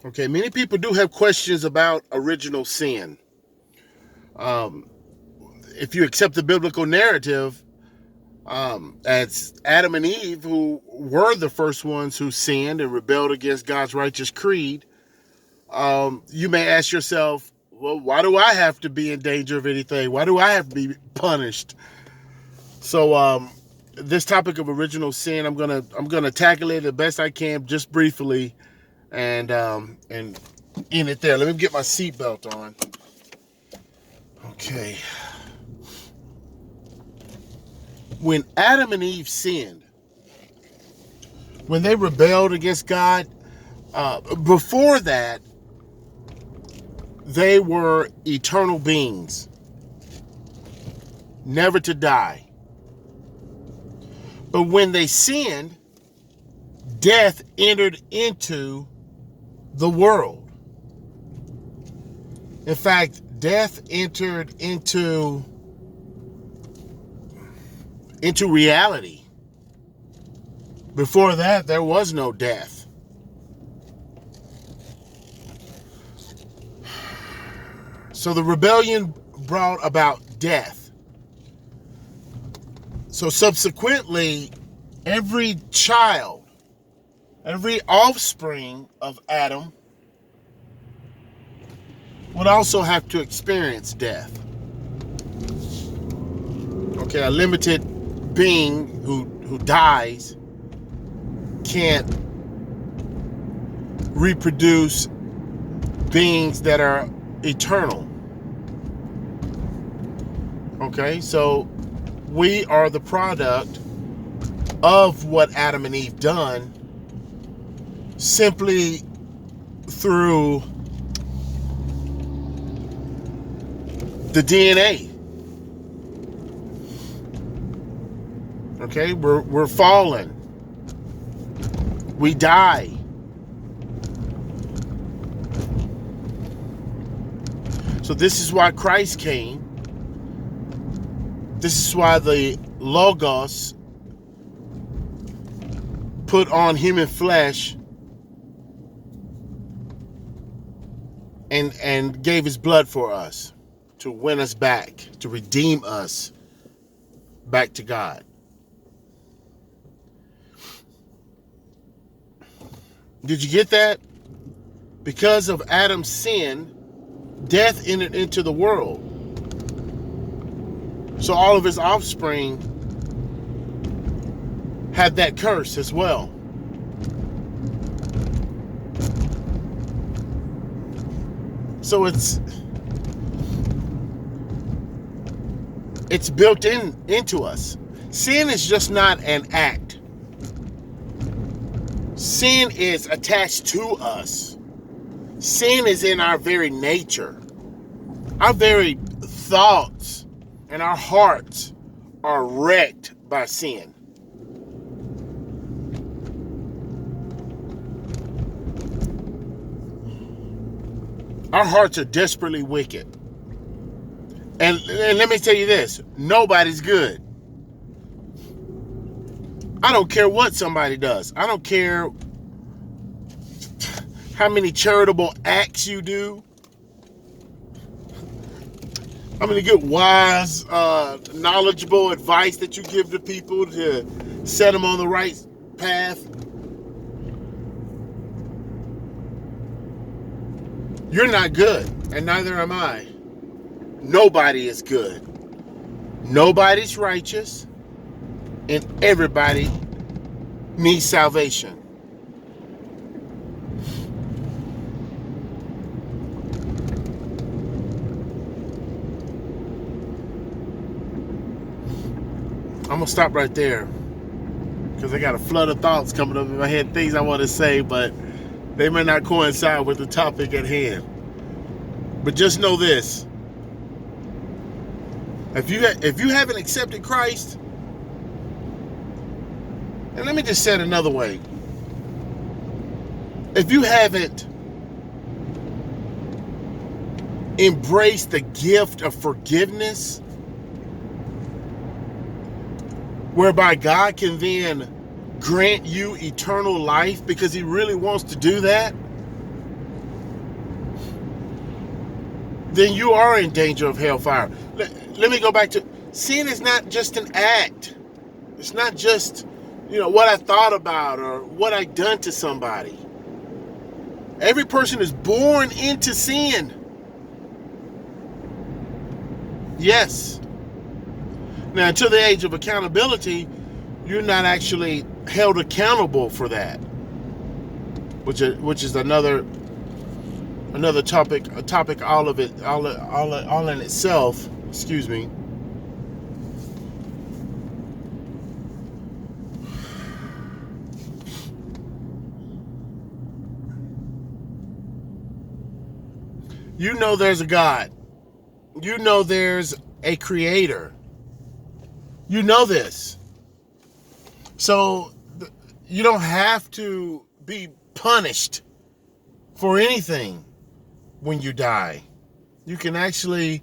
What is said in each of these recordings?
Okay, many people do have questions about original sin. Um, if you accept the biblical narrative, as Adam and Eve, who were the first ones who sinned and rebelled against God's righteous creed, you may ask yourself, well, why do I have to be in danger of anything? Why do I have to be punished? So, this topic of original sin, I'm gonna tackle it the best I can, just briefly, and end it there. Let me get my seatbelt on. Okay. When Adam and Eve sinned, when they rebelled against God, before that, they were eternal beings, never to die. But when they sinned, death entered into the world. In fact, death entered into reality. Before that, there was no death. So the rebellion brought about death. So subsequently, every child, every offspring of Adam would also have to experience death. Okay, a limited being who dies can't reproduce beings that are eternal. Okay, so we are the product of what Adam and Eve done, simply through the DNA. Okay, we're fallen. We die. So this is why Christ came. This is why the Logos put on human flesh and gave his blood for us to win us back, to redeem us back to God. Did you get that? Because of Adam's sin, death entered into the world. So all of his offspring had that curse as well. So it's built into us. Sin is just not an act. Sin is attached to us. Sin is in our very nature. Our very thoughts and our hearts are wrecked by sin. Our hearts are desperately wicked. And let me tell you this, nobody's good. I don't care what somebody does. I don't care how many charitable acts you do. How many good, wise, knowledgeable advice that you give to people to set them on the right path. You're not good, and neither am I. Nobody is good. Nobody's righteous, and everybody needs salvation. I'm going to stop right there because I got a flood of thoughts coming up in my head, things I want to say, but they may not coincide with the topic at hand. But just know this. If you haven't accepted Christ, and let me just say it another way. If you haven't embraced the gift of forgiveness, whereby God can then grant you eternal life because he really wants to do that, then you are in danger of hellfire. Let me go back to, sin is not just an act. It's not just, what I thought about or what I done to somebody. Every person is born into sin. Yes. Now, until the age of accountability, you're not actually held accountable for that, which is another topic, a topic all in itself. Excuse me. There's a God. There's a creator. This. So you don't have to be punished for anything when you die. You can actually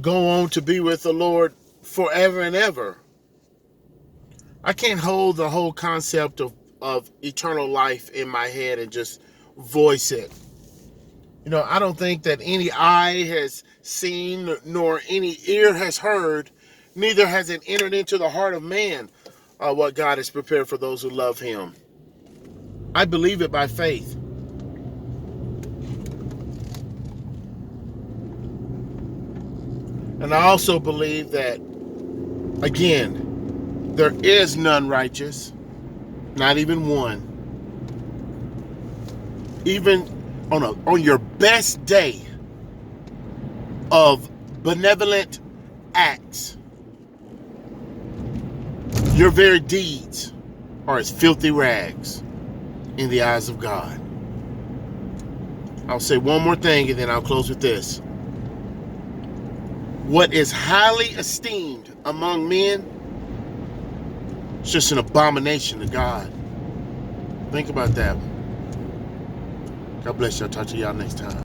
go on to be with the Lord forever and ever. I can't hold the whole concept of eternal life in my head and just voice it. I don't think that any eye has seen nor any ear has heard, neither has it entered into the heart of man what God has prepared for those who love him. I believe it by faith. And I also believe that, again, there is none righteous, not even one. Even on your best day of benevolent acts, your very deeds are as filthy rags in the eyes of God. I'll say one more thing and then I'll close with this. What is highly esteemed among men is just an abomination to God. Think about that. God bless you. I'll talk to y'all next time.